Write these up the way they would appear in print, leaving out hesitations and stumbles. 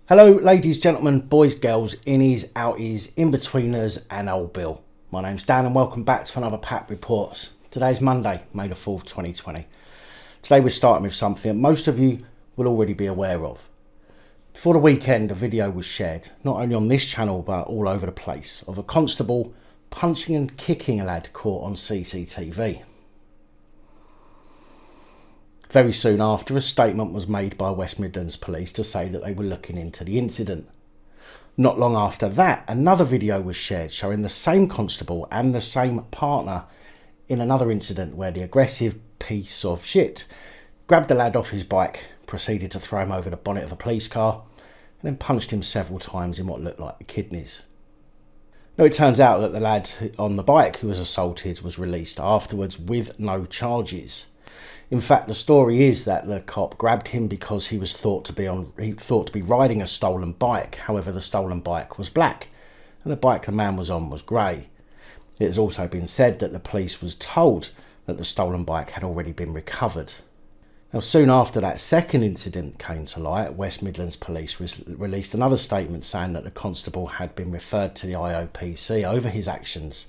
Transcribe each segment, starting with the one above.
Hello ladies, gentlemen, boys, girls, innies, outies, in-betweeners and old Bill. My name's Dan and welcome back to another PAP Reports. Today's Monday, May the 4th, 2020. Today we're starting with something that most of you will already be aware of. Before the weekend, a video was shared, not only on this channel but all over the place, of a constable punching and kicking a lad caught on CCTV. Very soon after, a statement was made by West Midlands Police to say that they were looking into the incident. Not long after that, another video was shared showing the same constable and the same partner in another incident where the aggressive piece of shit grabbed the lad off his bike, proceeded to throw him over the bonnet of a police car, and then punched him several times in what looked like the kidneys. Now, it turns out that the lad on the bike who was assaulted was released afterwards with no charges. In fact, the story is that the cop grabbed him because he was thought to be riding a stolen bike. However, the stolen bike was black and the bike the man was on was grey. It has also been said that the police was told that the stolen bike had already been recovered. Now, soon after that second incident came to light, West Midlands Police released another statement saying that the constable had been referred to the IOPC over his actions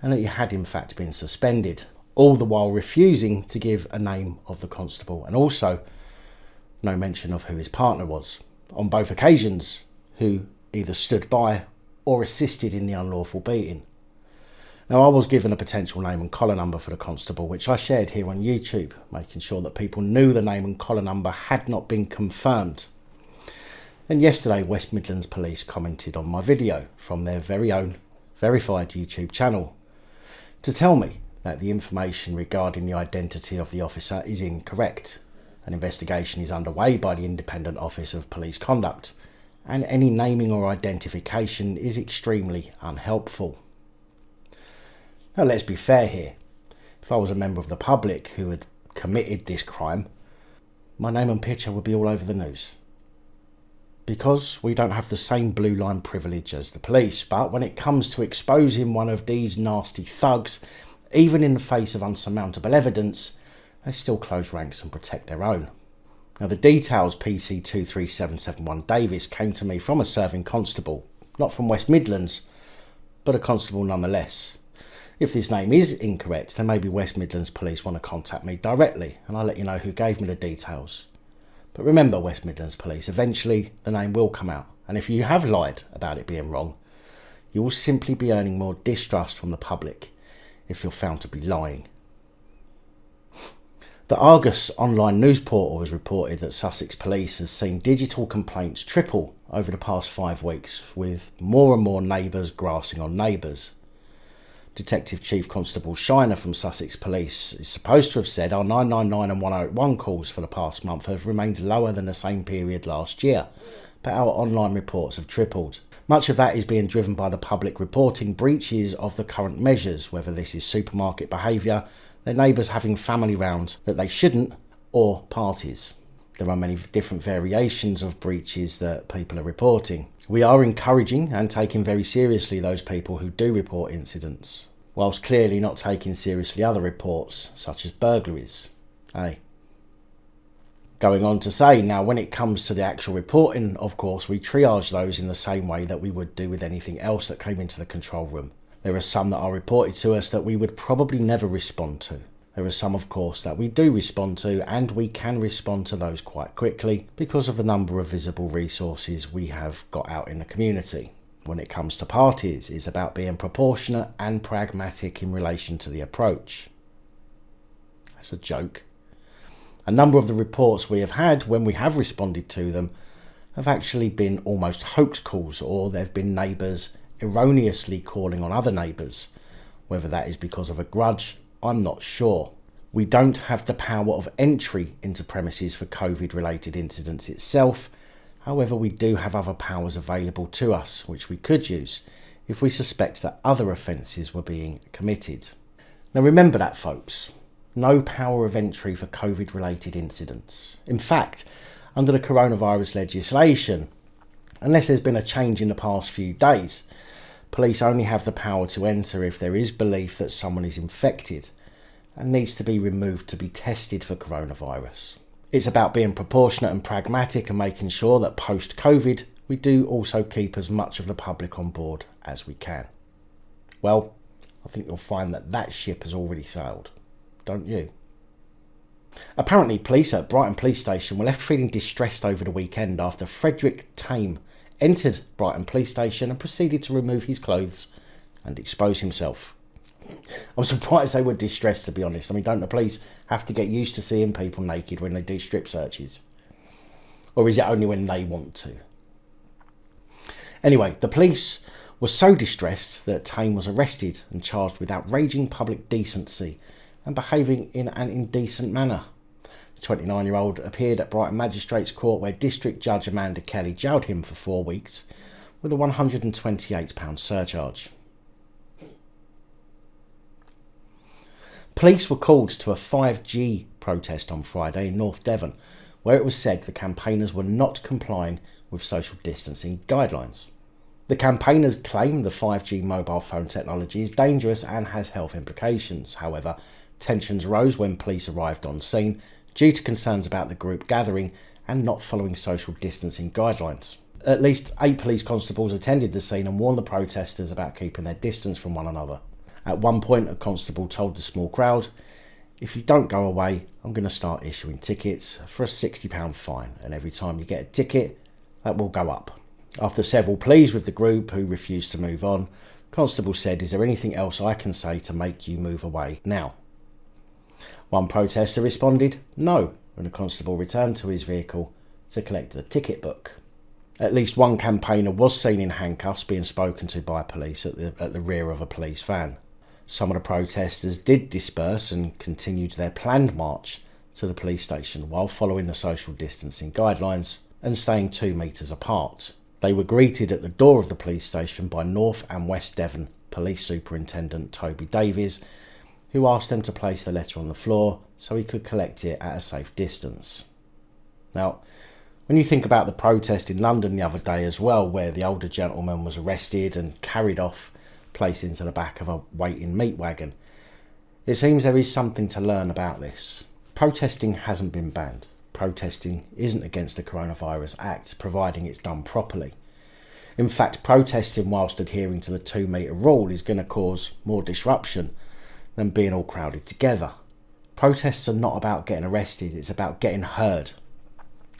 and that he had in fact been suspended, all the while refusing to give a name of the constable and also no mention of who his partner was, on both occasions who either stood by or assisted in the unlawful beating. Now, I was given a potential name and collar number for the constable, which I shared here on YouTube, making sure that people knew the name and collar number had not been confirmed. And yesterday, West Midlands Police commented on my video from their very own verified YouTube channel to tell me that the information regarding the identity of the officer is incorrect. An investigation is underway by the Independent Office of Police Conduct, and any naming or identification is extremely unhelpful. Now, let's be fair here. If I was a member of the public who had committed this crime, my name and picture would be all over the news. Because we don't have the same blue line privilege as the police, but when it comes to exposing one of these nasty thugs, even in the face of unsurmountable evidence, they still close ranks and protect their own. Now, the details PC 23771 Davis came to me from a serving constable, not from West Midlands, but a constable nonetheless. If this name is incorrect, then maybe West Midlands Police want to contact me directly and I'll let you know who gave me the details. But remember, West Midlands Police, eventually the name will come out, and if you have lied about it being wrong, you will simply be earning more distrust from the public if you're found to be lying. The Argus online news portal has reported that Sussex Police has seen digital complaints triple over the past 5 weeks, with more and more neighbours grassing on neighbours. Detective Chief Constable Shiner from Sussex Police is supposed to have said our 999 and 101 calls for the past month have remained lower than the same period last year, but our online reports have tripled. Much of that is being driven by the public reporting breaches of the current measures, whether this is supermarket behaviour, their neighbours having family round that they shouldn't, or parties. There are many different variations of breaches that people are reporting. We are encouraging and taking very seriously those people who do report incidents, whilst clearly not taking seriously other reports, such as burglaries. Going on to say, now when it comes to the actual reporting, of course, we triage those in the same way that we would do with anything else that came into the control room. There are some that are reported to us that we would probably never respond to. There are some, of course, that we do respond to, and we can respond to those quite quickly because of the number of visible resources we have got out in the community. When it comes to parties, it's about being proportionate and pragmatic in relation to the approach. That's a joke. A number of the reports we have had, when we have responded to them, have actually been almost hoax calls, or there have been neighbours erroneously calling on other neighbours. Whether that is because of a grudge, I'm not sure. We don't have the power of entry into premises for COVID-related incidents itself. However, we do have other powers available to us, which we could use if we suspect that other offences were being committed. Now remember that, folks. No power of entry for COVID-related incidents. In fact, under the coronavirus legislation, unless there's been a change in the past few days, police only have the power to enter if there is belief that someone is infected and needs to be removed to be tested for coronavirus. It's about being proportionate and pragmatic and making sure that post-COVID we do also keep as much of the public on board as we can. Well, I think you'll find that that ship has already sailed, don't you? Apparently, police at Brighton Police Station were left feeling distressed over the weekend after Frederick Tame entered Brighton Police Station and proceeded to remove his clothes and expose himself. I'm surprised they were distressed, to be honest. I mean, don't the police have to get used to seeing people naked when they do strip searches? Or is it only when they want to? Anyway, the police were so distressed that Tame was arrested and charged with outraging public decency and behaving in an indecent manner. The 29-year-old appeared at Brighton Magistrates Court where District Judge Amanda Kelly jailed him for 4 weeks with a £128 surcharge. Police were called to a 5G protest on Friday in North Devon, where it was said the campaigners were not complying with social distancing guidelines. The campaigners claim the 5G mobile phone technology is dangerous and has health implications. However, tensions rose when police arrived on scene due to concerns about the group gathering and not following social distancing guidelines. At least 8 police constables attended the scene and warned the protesters about keeping their distance from one another. At one point, a constable told the small crowd, "If you don't go away, I'm going to start issuing tickets for a £60 fine, and every time you get a ticket, that will go up." After several pleas with the group, who refused to move on, Constable said, "Is there anything else I can say to make you move away now?" One protester responded, "No," when the constable returned to his vehicle to collect the ticket book. At least one campaigner was seen in handcuffs being spoken to by police at the rear of a police van. Some of the protesters did disperse and continued their planned march to the police station while following the social distancing guidelines and staying 2 metres apart. They were greeted at the door of the police station by North and West Devon Police Superintendent Toby Davies, who asked them to place the letter on the floor so he could collect it at a safe distance. Now, when you think about the protest in London the other day as well, where the older gentleman was arrested and carried off, placed into the back of a waiting meat wagon, it seems there is something to learn about this. Protesting hasn't been banned. Protesting isn't against the Coronavirus Act, providing it's done properly. In fact, protesting whilst adhering to the 2 metre rule is going to cause more disruption than being all crowded together. Protests are not about getting arrested, it's about getting heard.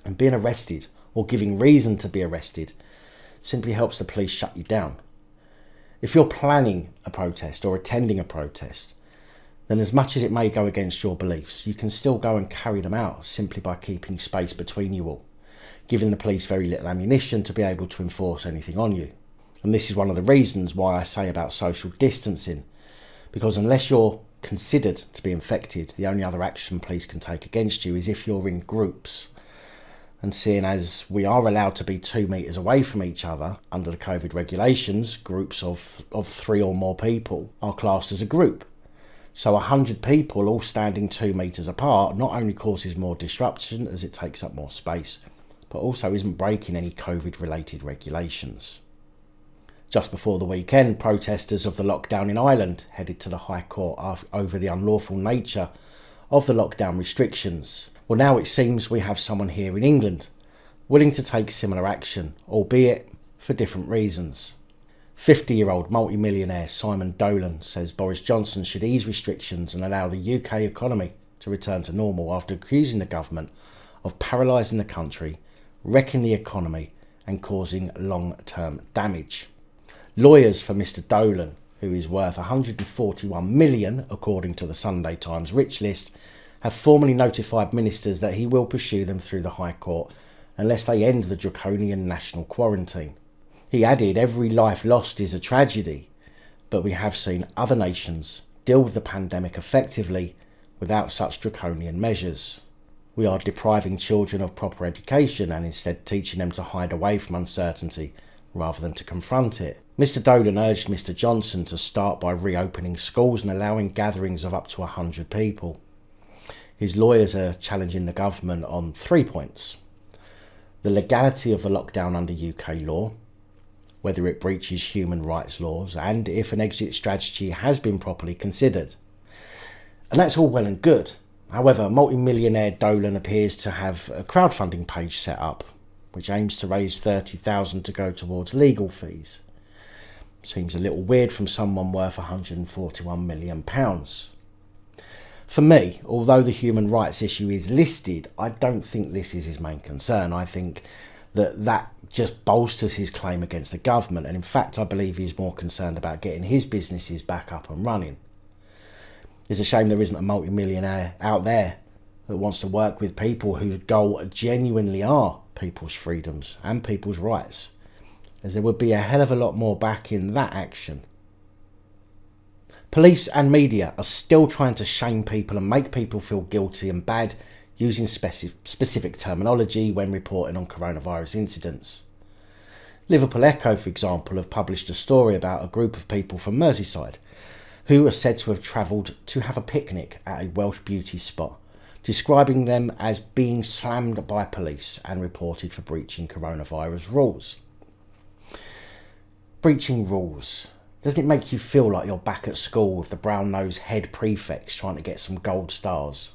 And being arrested, or giving reason to be arrested, simply helps the police shut you down. If you're planning a protest or attending a protest, then as much as it may go against your beliefs, you can still go and carry them out simply by keeping space between you all, giving the police very little ammunition to be able to enforce anything on you. And this is one of the reasons why I say about social distancing, because unless you're considered to be infected, the only other action police can take against you is if you're in groups. And seeing as we are allowed to be 2 metres away from each other under the COVID regulations, groups of 3 or more people are classed as a group. So 100 people all standing 2 metres apart not only causes more disruption as it takes up more space, but also isn't breaking any COVID-related regulations. Just before the weekend, protesters of the lockdown in Ireland headed to the High Court over the unlawful nature of the lockdown restrictions. Well, now it seems we have someone here in England willing to take similar action, albeit for different reasons. 50-year-old multi-millionaire Simon Dolan says Boris Johnson should ease restrictions and allow the UK economy to return to normal after accusing the government of paralysing the country, wrecking the economy and causing long-term damage. Lawyers for Mr Dolan, who is worth $141 million according to the Sunday Times Rich List, have formally notified ministers that he will pursue them through the High Court unless they end the draconian national quarantine. He added, "Every life lost is a tragedy, but we have seen other nations deal with the pandemic effectively without such draconian measures. We are depriving children of proper education and instead teaching them to hide away from uncertainty rather than to confront it." Mr Dolan urged Mr Johnson to start by reopening schools and allowing gatherings of up to 100 people. His lawyers are challenging the government on 3 points: the legality of the lockdown under UK law, whether it breaches human rights laws, and if an exit strategy has been properly considered. And that's all well and good. However, multi-millionaire Dolan appears to have a crowdfunding page set up, which aims to raise $30,000 to go towards legal fees. Seems a little weird from someone worth £141 million. For me, although the human rights issue is listed, I don't think this is his main concern. I think that just bolsters his claim against the government, and in fact I believe he's more concerned about getting his businesses back up and running. It's a shame there isn't a multi-millionaire out there that wants to work with people whose goal genuinely are people's freedoms and people's rights, as there would be a hell of a lot more back in that action. Police and media are still trying to shame people and make people feel guilty and bad using specific terminology when reporting on coronavirus incidents. Liverpool Echo, for example, have published a story about a group of people from Merseyside who are said to have travelled to have a picnic at a Welsh beauty spot, describing them as being slammed by police and reported for breaching coronavirus rules. Breaching rules. Doesn't it make you feel like you're back at school with the brown-nosed head prefects trying to get some gold stars?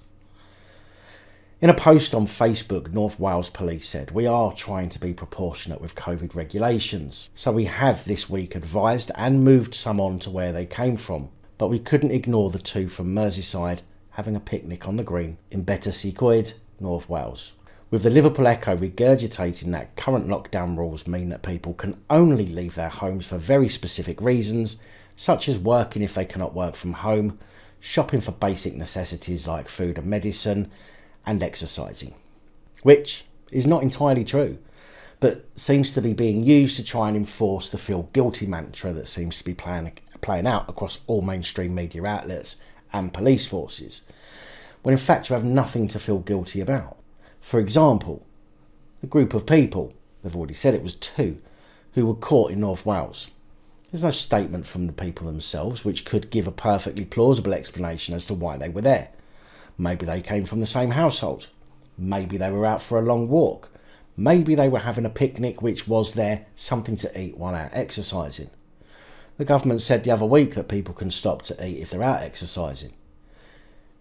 In a post on Facebook, North Wales Police said, "We are trying to be proportionate with COVID regulations, so we have this week advised and moved some on to where they came from, but we couldn't ignore the two from Merseyside having a picnic on the green in Betws-y-Coed, North Wales." With the Liverpool Echo regurgitating that current lockdown rules mean that people can only leave their homes for very specific reasons, such as working if they cannot work from home, shopping for basic necessities like food and medicine, and exercising. Which is not entirely true, but seems to be being used to try and enforce the feel guilty mantra that seems to be playing out across all mainstream media outlets and police forces, when in fact you have nothing to feel guilty about. For example, the group of people, they've already said it was two, who were caught in North Wales. There's no statement from the people themselves which could give a perfectly plausible explanation as to why they were there. Maybe they came from the same household. Maybe they were out for a long walk. Maybe they were having a picnic which was their something to eat while out exercising. The government said the other week that people can stop to eat if they're out exercising.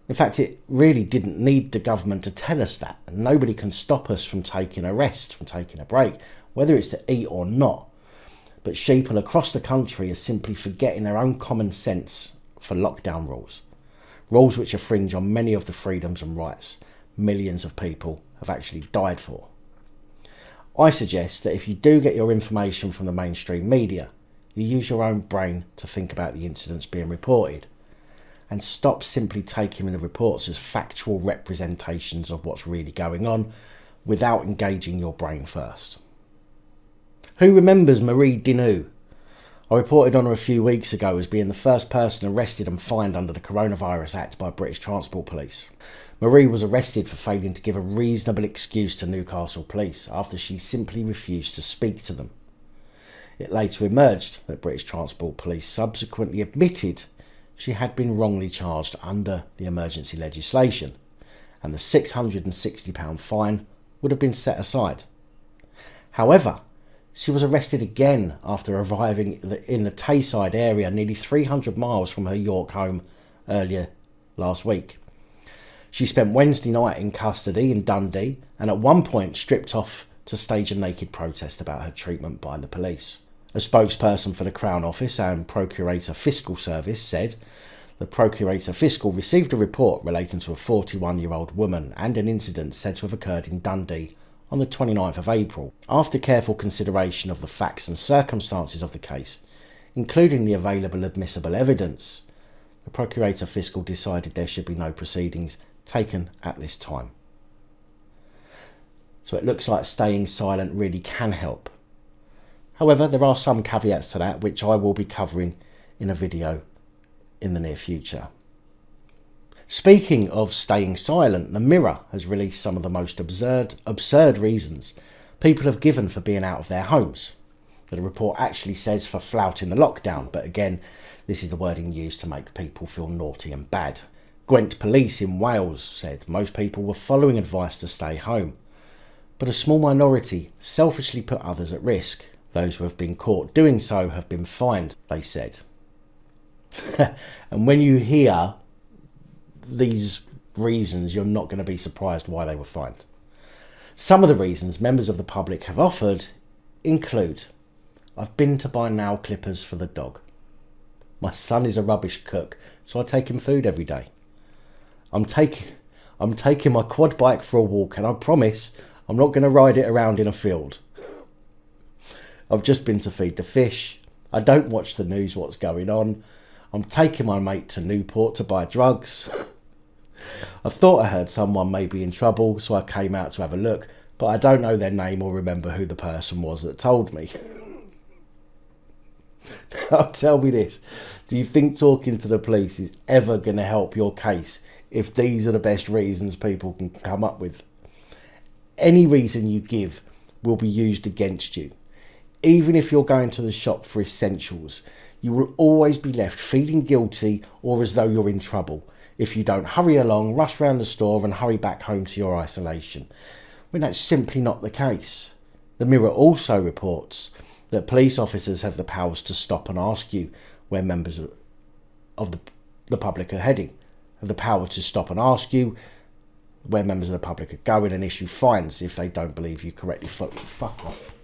In fact, it really didn't need the government to tell us that. Nobody can stop us from taking a rest, from taking a break, whether it's to eat or not. But sheeple across the country are simply forgetting their own common sense for lockdown rules. Rules which infringe on many of the freedoms and rights millions of people have actually died for. I suggest that if you do get your information from the mainstream media, you use your own brain to think about the incidents being reported, and stop simply taking the reports as factual representations of what's really going on without engaging your brain first. Who remembers Marie Dinou? I reported on her a few weeks ago as being the first person arrested and fined under the Coronavirus Act by British Transport Police. Marie was arrested for failing to give a reasonable excuse to Newcastle Police after she simply refused to speak to them. It later emerged that British Transport Police subsequently admitted she had been wrongly charged under the emergency legislation, and the £660 fine would have been set aside. However, she was arrested again after arriving in the Tayside area nearly 300 miles from her York home earlier last week. She spent Wednesday night in custody in Dundee and at one point stripped off to stage a naked protest about her treatment by the police. A spokesperson for the Crown Office and Procurator Fiscal Service said the Procurator Fiscal received a report relating to a 41-year-old woman and an incident said to have occurred in Dundee on the 29th of April. After careful consideration of the facts and circumstances of the case, including the available admissible evidence, the Procurator Fiscal decided there should be no proceedings taken at this time. So it looks like staying silent really can help. However, there are some caveats to that which I will be covering in a video in the near future. Speaking of staying silent, the Mirror has released some of the most absurd reasons people have given for being out of their homes. The report actually says for flouting the lockdown, but again, this is the wording used to make people feel naughty and bad. Gwent Police in Wales said most people were following advice to stay home, but a small minority selfishly put others at risk. Those who have been caught doing so have been fined, they said. And when you hear these reasons you're not going to be surprised why they were fined. Some of the reasons members of the public have offered include: I've been to buy nail clippers for the dog. My son is a rubbish cook, so I take him food every day. I'm taking my quad bike for a walk, and I promise I'm not going to ride it around in a field. I've just been to feed the fish. I don't watch the news, what's going on. I'm taking my mate to Newport to buy drugs. I thought I heard someone may be in trouble, so I came out to have a look, but I don't know their name or remember who the person was that told me. Now tell me this, do you think talking to the police is ever going to help your case if these are the best reasons people can come up with? Any reason you give will be used against you. Even if you're going to the shop for essentials, you will always be left feeling guilty or as though you're in trouble if you don't hurry along, rush round the store and hurry back home to your isolation, when that's simply not the case. The Mirror also reports that police officers have the powers to stop and ask you where members of the public are heading, have the power to stop and ask you where members of the public are going and issue fines if they don't believe you correctly. Fuck off.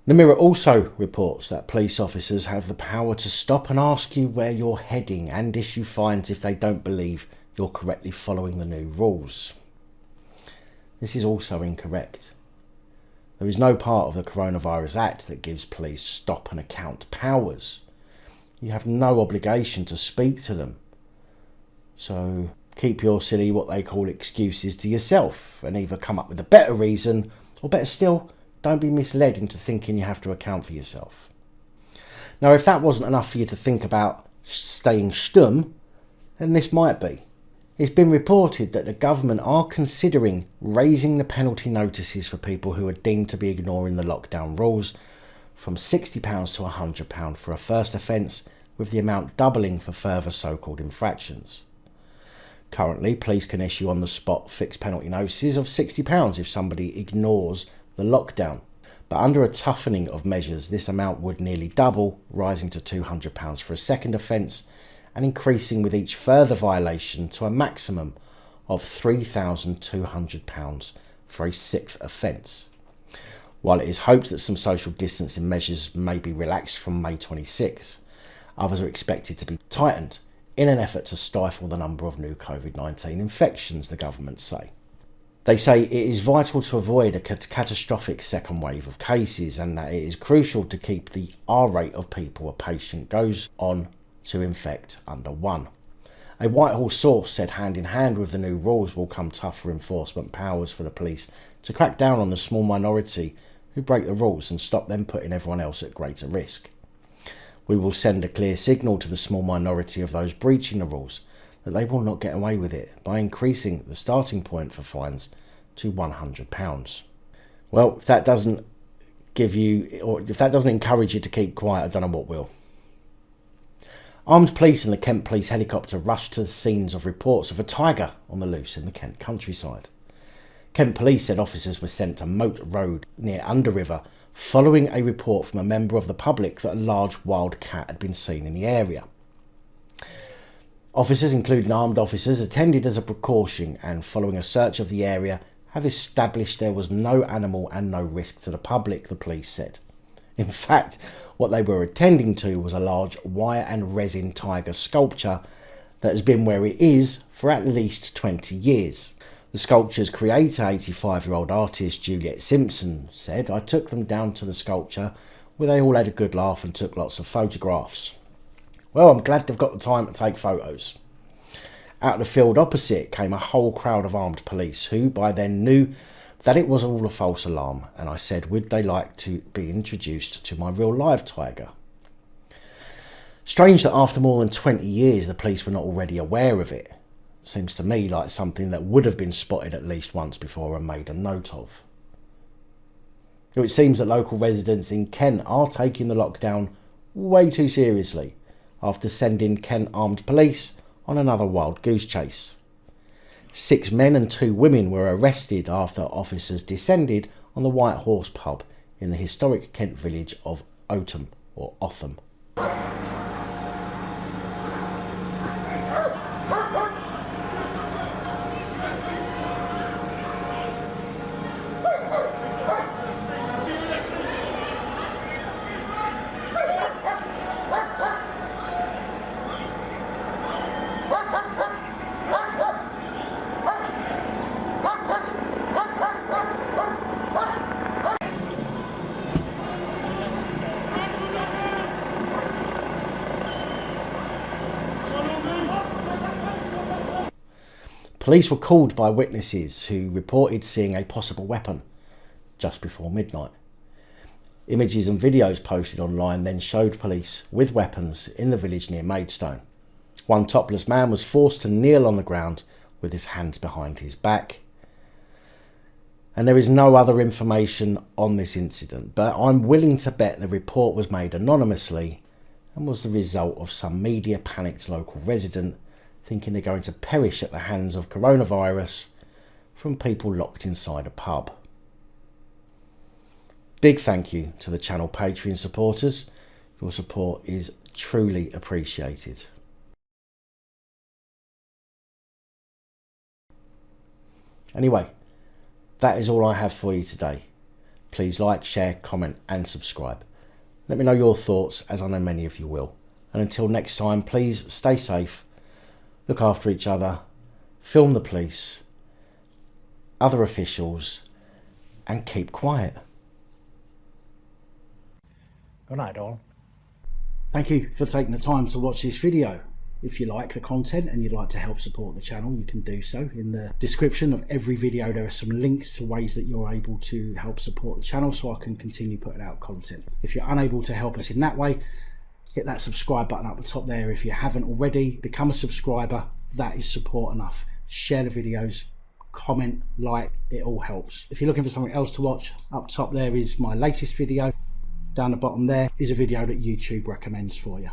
The Mirror also reports that police officers have the power to stop and ask you where you're heading and issue fines if they don't believe you're correctly following the new rules. This is also incorrect. There is no part of the Coronavirus Act that gives police stop and account powers. You have no obligation to speak to them. So keep your silly, what they call excuses, to yourself and either come up with a better reason, or better still, don't be misled into thinking you have to account for yourself. Now, if that wasn't enough for you to think about staying stum, then this might be. It's been reported that the government are considering raising the penalty notices for people who are deemed to be ignoring the lockdown rules from £60 to £100 for a first offence, with the amount doubling for further so-called infractions. Currently, police can issue on-the-spot fixed penalty notices of £60 if somebody ignores the lockdown. But under a toughening of measures, this amount would nearly double, rising to £200 for a second offence and increasing with each further violation to a maximum of £3,200 for a sixth offence. While it is hoped that some social distancing measures may be relaxed from May 26, others are expected to be tightened in an effort to stifle the number of new COVID-19 infections, the government say. They say it is vital to avoid a catastrophic second wave of cases, and that it is crucial to keep the R rate of people a patient goes on to infect under 1. A Whitehall source said hand in hand with the new rules will come tougher enforcement powers for the police to crack down on the small minority who break the rules and stop them putting everyone else at greater risk. We will send a clear signal to the small minority of those breaching the rules that they will not get away with it by increasing the starting point for fines to £100. Well, if that doesn't give you, or if that doesn't encourage you to keep quiet, I don't know what will. Armed police and the Kent Police helicopter rushed to the scenes of reports of a tiger on the loose in the Kent countryside. Kent Police said officers were sent to Moat Road near Underriver following a report from a member of the public that a large wild cat had been seen in the area. Officers, including armed officers, attended as a precaution and, following a search of the area, have established there was no animal and no risk to the public, the police said. In fact, what they were attending to was a large wire and resin tiger sculpture that has been where it is for at least 20 years. The sculpture's creator, 85-year-old artist Juliet Simpson, said, "I took them down to the sculpture where they all had a good laugh and took lots of photographs. Well, I'm glad they've got the time to take photos." Out of the field opposite came a whole crowd of armed police who by then knew that it was all a false alarm, and I said, would they like to be introduced to my real live tiger? Strange that after more than 20 years the police were not already aware of it. Seems to me like something that would have been spotted at least once before and made a note of. It seems that local residents in Kent are taking the lockdown way too seriously after sending Kent armed police on another wild goose chase. 6 men and 2 women were arrested after officers descended on the White Horse pub in the historic Kent village of Otham. Police were called by witnesses who reported seeing a possible weapon just before midnight. Images and videos posted online then showed police with weapons in the village near Maidstone. One topless man was forced to kneel on the ground with his hands behind his back. And there is no other information on this incident, but I'm willing to bet the report was made anonymously and was the result of some media panicked local resident thinking they're going to perish at the hands of coronavirus from people locked inside a pub. Big thank you to the channel Patreon supporters. Your support is truly appreciated. Anyway, that is all I have for you today. Please like, share, comment and subscribe. Let me know your thoughts, as I know many of you will. And until next time, please stay safe, look after each other, film the police, other officials and keep quiet. Good night, all. Thank you for taking the time to watch this video. If you like the content and you'd like to help support the channel, you can do so. In the description of every video there are some links to ways that you're able to help support the channel so I can continue putting out content. If you're unable to help us in that way, hit that subscribe button up the top there. If you haven't already, become a subscriber. That is support enough. Share the videos, comment, like, it all helps. If you're looking for something else to watch, up top there is my latest video. Down the bottom there is a video that YouTube recommends for you.